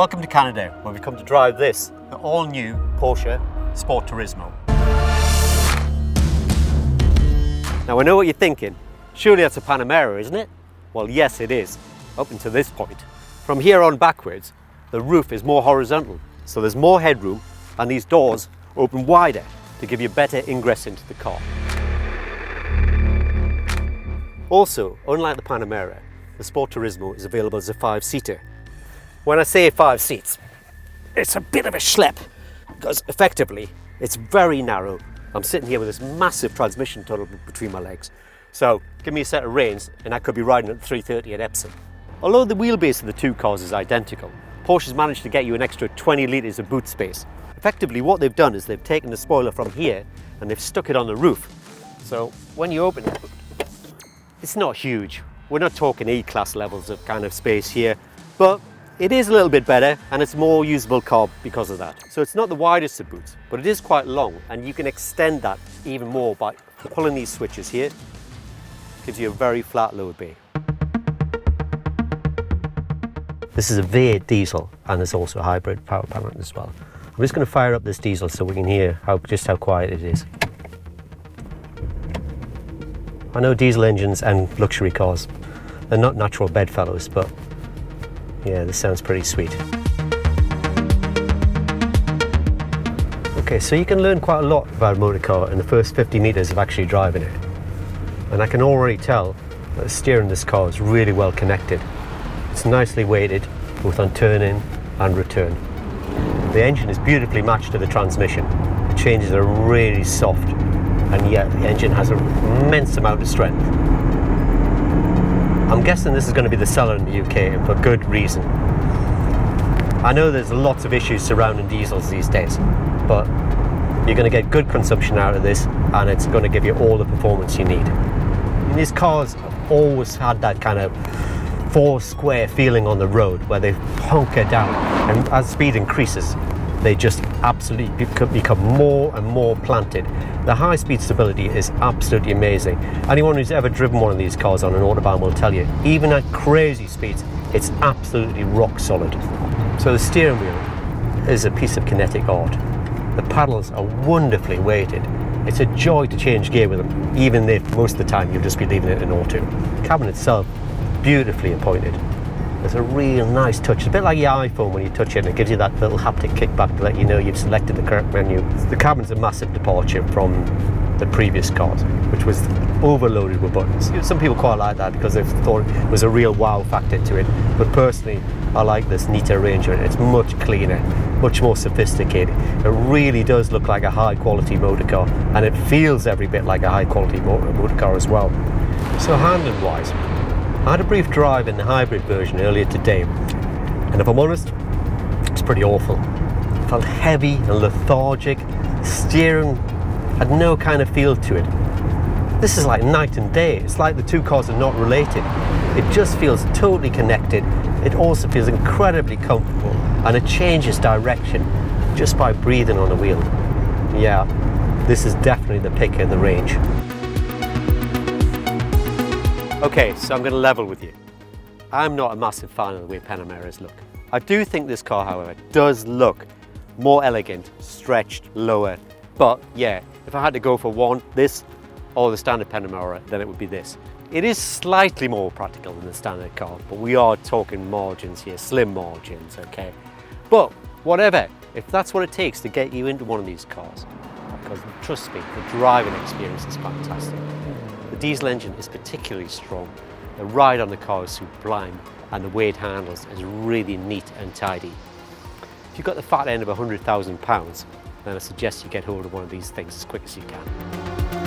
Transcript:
Welcome to Canada, where we come to drive this, the all-new Porsche Sport Turismo. Now I know what you're thinking, surely that's a Panamera, isn't it? Well yes it is, up until this point. From here on backwards, the roof is more horizontal, so there's more headroom and these doors open wider to give you better ingress into the car. Also, unlike the Panamera, the Sport Turismo is available as a 5-seater. When I say 5 seats, it's a bit of a schlep because effectively it's very narrow. I'm sitting here with this massive transmission tunnel between my legs. So give me a set of reins and I could be riding at 330 at Epsom. Although the wheelbase of the two cars is identical, Porsche's managed to get you an extra 20 litres of boot space. Effectively what they've done is they've taken the spoiler from here and they've stuck it on the roof. So when you open it, it's not huge. We're not talking E-Class levels of kind of space here, but it is a little bit better and it's more usable car because of that. So it's not the widest of boots, but it is quite long and you can extend that even more by pulling these switches here. Gives you a very flat lower bay. This is a V8 diesel and there's also a hybrid power plant as well. I'm just going to fire up this diesel so we can hear just how quiet it is. I know diesel engines and luxury cars, they're not natural bedfellows, but yeah, this sounds pretty sweet. Okay, so you can learn quite a lot about a motor car in the first 50 metres of actually driving it. And I can already tell that the steering of this car is really well connected. It's nicely weighted, both on turn-in and return. The engine is beautifully matched to the transmission. The changes are really soft, and yet the engine has an immense amount of strength. I'm guessing this is going to be the seller in the UK, and for good reason. I know there's lots of issues surrounding diesels these days, but you're going to get good consumption out of this, and it's going to give you all the performance you need. And these cars have always had that kind of four-square feeling on the road, where they hunker down, and as speed increases, they just absolutely become more and more planted. The high-speed stability is absolutely amazing. Anyone who's ever driven one of these cars on an autobahn will tell you, even at crazy speeds, it's absolutely rock solid. So the steering wheel is a piece of kinetic art. The paddles are wonderfully weighted. It's a joy to change gear with them, even if most of the time you'll just be leaving it in auto. The cabin itself, beautifully appointed. There's a real nice touch. It's a bit like your iPhone when you touch it and it gives you that little haptic kickback to let you know you've selected the correct menu. The cabin's a massive departure from the previous cars, which was overloaded with buttons. Some people quite like that because they thought it was a real wow factor to it. But personally, I like this neater arrangement. It's much cleaner, much more sophisticated. It really does look like a high quality motor car, and it feels every bit like a high quality motor car as well. So handling wise, I had a brief drive in the hybrid version earlier today, and if I'm honest, it's pretty awful. It felt heavy and lethargic, steering had no kind of feel to it. This is like night and day. It's like the two cars are not related. It just feels totally connected. It also feels incredibly comfortable, and it changes direction just by breathing on the wheel. Yeah, this is definitely the pick in the range. Okay, so I'm going to level with you. I'm not a massive fan of the way Panameras look. I do think this car, however, does look more elegant, stretched, lower. But yeah, if I had to go for one, this or the standard Panamera, then it would be this. It is slightly more practical than the standard car, but we are talking margins here, slim margins, okay? But whatever, if that's what it takes to get you into one of these cars, because trust me, the driving experience is fantastic. The diesel engine is particularly strong, the ride on the car is sublime, and the way it handles is really neat and tidy. If you've got the fat end of £100,000, then I suggest you get hold of one of these things as quick as you can.